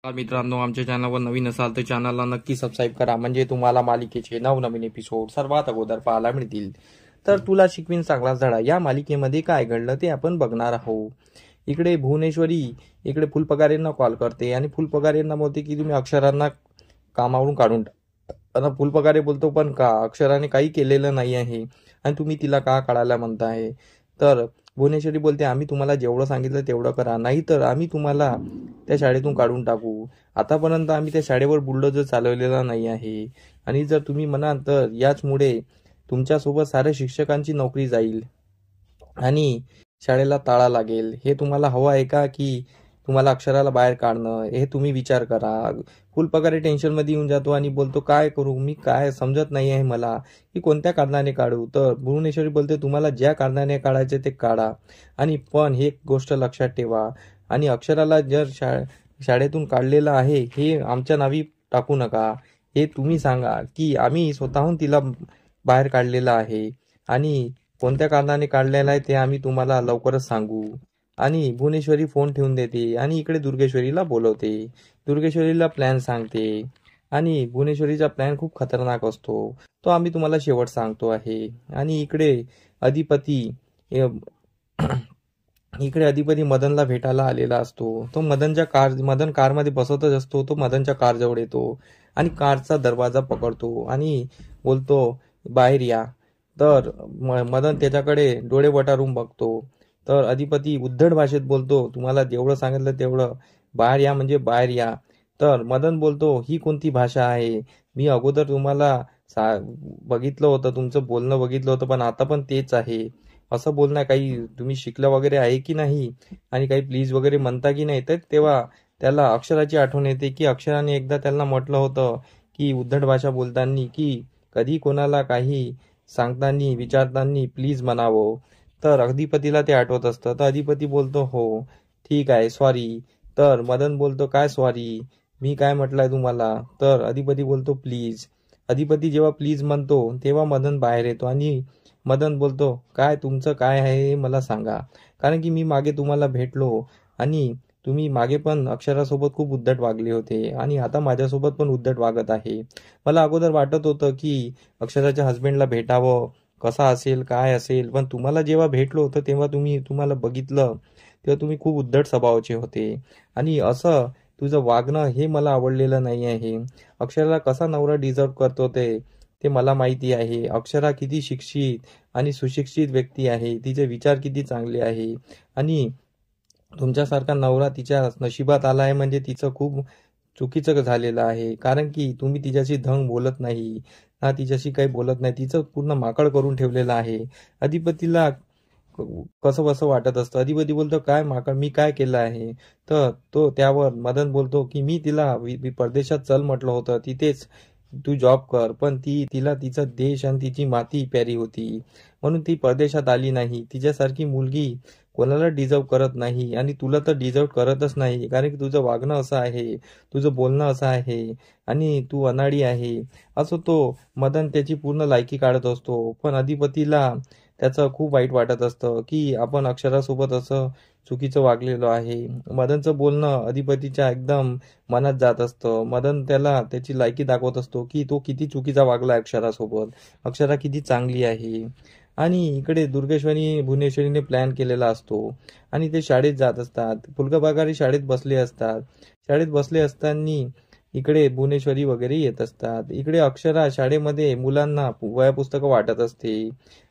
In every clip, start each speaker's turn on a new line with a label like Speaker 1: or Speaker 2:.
Speaker 1: मित्रांनो, आमच्या चॅनलवर नवीन असाल तर चॅनलला नक्की सबस्क्राईब करा, म्हणजे तुम्हाला मालिकेचे नवनवीन एपिसोड सर्वात अगोदर पाहायला मिळतील. तर तुला शिकवीन चांगलाच धडा या मालिकेमध्ये काय घडलं ते आपण बघणार आहोत. इकडे भुवनेश्वरी इकडे फुलपगारेंना कॉल करते आणि फुलपगारेंना बोलते की तुम्ही अक्षरांना कामावरून काढून टाका. आता फुलपगारे बोलतो पण का, अक्षराने काही केलेलं नाही आहे आणि तुम्ही तिला का काढायला म्हणताय. तर भुवनेश्वरी बोलते आम्ही तुम्हाला जेवढं सांगितलं तेवढं करा, नाही तर आम्ही तुम्हाला त्या शाळेतून काढून टाकू. आतापर्यंत आम्ही त्या शाळेवर बुलडोजर चालवलेला नाही आहे आणि जर तुम्ही म्हणाल तर याचमुळे तुमच्यासोबत साऱ्या शिक्षकांची नोकरी जाईल आणि शाळेला ताळा लागेल. हे तुम्हाला हवं आहे का, की तुम्हाला अक्षराला बाहेर काढणं, हे तुम्ही विचार करा. फुलपगारे टेन्शनमध्ये येऊन जातो आणि बोलतो काय करू मी, काय समजत नाही आहे मला की कोणत्या कारणाने काढू. तर भुवनेश्वरी बोलते तुम्हाला ज्या कारणाने काढायचे ते काढा, आणि पण हे गोष्ट लक्षात ठेवा, आणि अक्षराला जर शाळेतून काढलेलं आहे हे आमच्या नावी टाकू नका. हे तुम्ही सांगा की आम्ही स्वतःहून तिला बाहेर काढलेलं आहे आणि कोणत्या कारणाने काढलेलं आहे ते आम्ही तुम्हाला लवकरच सांगू. आणि भुवनेश्वरी फोन ठेवून देते आणि इकडे दुर्गेश्वरीला बोलवते. दुर्गेश्वरीला प्लॅन सांगते आणि भुवनेश्वरीचा प्लॅन खूप खतरनाक असतो, तो आम्ही तुम्हाला शेवट सांगतो आहे. आणि अधिपती इकडे अधिपती मदनला भेटायला आलेला असतो. तो मदन कारमध्ये बसतच असतो. तो मदनच्या कारजवळ येतो आणि कारचा दरवाजा पकडतो आणि बोलतो बाहेर या. तर मदन त्याच्याकडे डोळे वटारून बघतो. तर अधिपती उद्धट भाषेत बोलतो तुम्हाला जेवढं सांगितलं तेवढं, बाहेर या म्हणजे बाहेर या. तर मदन बोलतो ही कोणती भाषा आहे, मी अगोदर तुम्हाला बघितलं होतं, तुमचं बोलणं बघितलं होतं, पण आता पण तेच आहे. असं बोलणं काही तुम्ही शिकलं वगैरे आहे की नाही, आणि काही प्लीज वगैरे म्हणता की नाही. तर तेव्हा त्याला अक्षराची आठवण येते की अक्षराने एकदा त्याला म्हटलं होतं की उद्धट भाषा बोलताना की कधी कोणाला काही सांगताना विचारताना प्लीज म्हणावं. तर अधिपतीला ते आठवत असतं. तर अधिपती बोलतो हो ठीक आहे सॉरी. तर मदन बोलतो काय सॉरी, मी काय म्हटलंय तुम्हाला. तर अधिपती बोलतो प्लीज. अधिपती जेव्हा प्लीज म्हणतो तेव्हा मदन बाहेर येतो आणि मदन बोलतो काय तुमचं काय आहे हे मला सांगा, कारण की मी मागे तुम्हाला भेटलो आणि तुम्ही मागे पण अक्षरासोबत खूप उद्धट वागले होते आणि आता माझ्यासोबत पण उद्धट वागत आहे. मला अगोदर वाटत होतं की अक्षराच्या हस्बंडला भेटावं, कसा असेल काय असेल, पण तुम्हाला जेव्हा भेटलो होतं तेव्हा तुम्हाला बघितलं तेव्हा तुम्ही खूप उद्धट स्वभावाचे होते आणि असं तुझं वागणं हे मला आवडलेलं नाही आहे. अक्षराला कसा नवरा डिझर्व करतो ते मला माहिती आहे. अक्षरा किती शिक्षित आणि सुशिक्षित व्यक्ती आहे, तिचे विचार किती चांगले आहे आणि तुमच्यासारखा नवरा तिच्या नशिबात आला आहे म्हणजे तिचं खूप चुकीचं झालेलं आहे. कारण की तुम्ही तिच्याशी धंग बोलत नाही ना, तिच्याशी काही बोलत नाही, तिचं पूर्ण माकड करून ठेवलेलं आहे. अधिपतीला कसं बसं वाटत असतं. अधिपती बोलतो काय माकड, मी काय केलं आहे. तर तो त्यावर मदन बोलतो की मी तिला परदेशात चल म्हटलं होतं, तिथेच तू जॉब कर, पण तिला तिचा देश आणि तिची माती प्यारी होती म्हणून ती परदेशात आली नाही. तिच्यासारखी मुलगी कोणाला डिझर्व करत नाही आणि तुला तर डिझर्व करतच नाही, कारण की तुझं वागणं असं आहे, तुझं बोलणं असं आहे आणि तू अनाडी आहे. असं तो मदन त्याची पूर्ण लायकी काढत असतो. पण अधिपतीला त्याचं खूप वाईट वाटत असतं की आपण अक्षरासोबत असं चुकीचं वागलेलो आहे. मदनचं बोलणं अधिपतीच्या एकदम मनात जात असतं. मदन त्याला त्याची लायकी दाखवत असतो की तो किती चुकीचा वागला अक्षरासोबत, अक्षरा किती चांगली आहे. आणि इकडे दुर्गेश्वरी भुवनेश्वरीने प्लॅन केलेला असतो आणि ते शाळेत जात असतात. फुलकबागारी शाळेत बसले असतात. शाळेत बसले असताना इकडे भुवनेश्वरी वगैरे येत असतात. इकडे अक्षरा शाळेमध्ये मुलांना वह्या पुस्तकं वाटत असते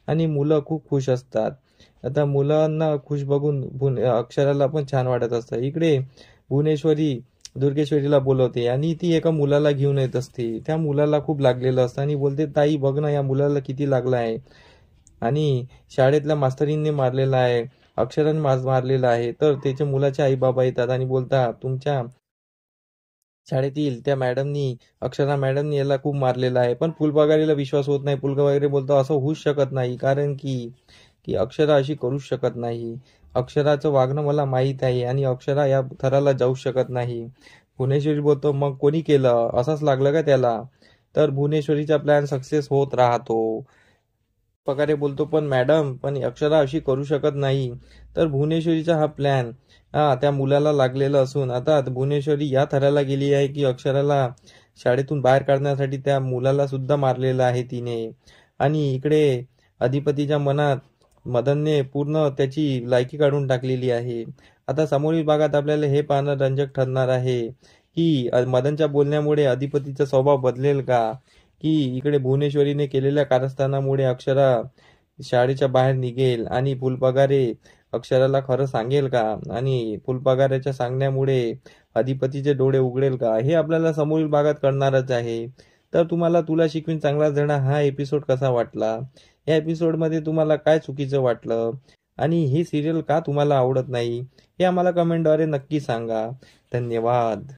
Speaker 1: आणि मुलं खूप खुश असतात. आता मुलांना खुश बघून अक्षराला पण छान वाटत असतं. इकडे भुवनेश्वरी दुर्गेश्वरीला बोलवते आणि ती एका मुलाला घेऊन येत असते. त्या मुलाला खूप लागलेलं असतं आणि बोलते ताई बघ ना या मुलाला किती लागलं आहे, आणि शाळेतल्या मास्तरींनी मारलेला आहे, अक्षराने मारलेला आहे. तर त्याच्या मुलाचे आई बाबा येतात आणि बोलतात तुमच्या शाळेतील त्या मॅडमनी, अक्षरा मॅडमनी याला खूप मारलेला आहे. पण फुलपगारीला विश्वास होत नाही. फुलपगारी बोलतो असं होऊच शकत नाही, कारण की की अक्षरा अशी करूच शकत नाही. अक्षराचं वागणं मला माहीत आहे आणि अक्षरा या थराला जाऊ शकत नाही. भुवनेश्वरी बोलतो मग कोणी केलं, असंच लागलं का त्याला. तर भुवनेश्वरीचा प्लॅन सक्सेस होत राहतो. पगारे बोलतो पण मॅडम, पण अक्षरा अशी करू शकत नाही. तर भुवनेश्वरीचा हा प्लॅन त्या मुलाला लागलेलं असून आता भुवनेश्वरी या थराला गेली आहे की अक्षराला शाळेतून बाहेर काढण्यासाठी त्या मुलाला सुद्धा मारलेलं आहे तिने. आणि इकडे अधिपतीच्या मनात मदनने पूर्ण त्याची लायकी काढून टाकलेली आहे. आता समोरील भागात आपल्याला हे पाहणं रंजक ठरणार आहे की मदनच्या बोलण्यामुळे अधिपतीचा स्वभाव बदलेल का, की इकडे भुवनेश्वरीने केलेल्या कारस्थानामुळे अक्षरा शाळेच्या बाहेर निघेल आणि फुलपगारे अक्षराला खरं सांगेल का, आणि फुलपगाराच्या सांगण्यामुळे अधिपतीचे डोळे उघडेल का, हे आपल्याला समोरील भागात कळणारच आहे. तर तुम्हाला तुला शिकवीन चांगला जणा हा एपिसोड कसा वाटला, या एपिसोडमध्ये तुम्हाला काय चुकीचं वाटलं आणि ही सिरियल का तुम्हाला आवडत नाही, हे आम्हाला कमेंटद्वारे नक्की सांगा. धन्यवाद.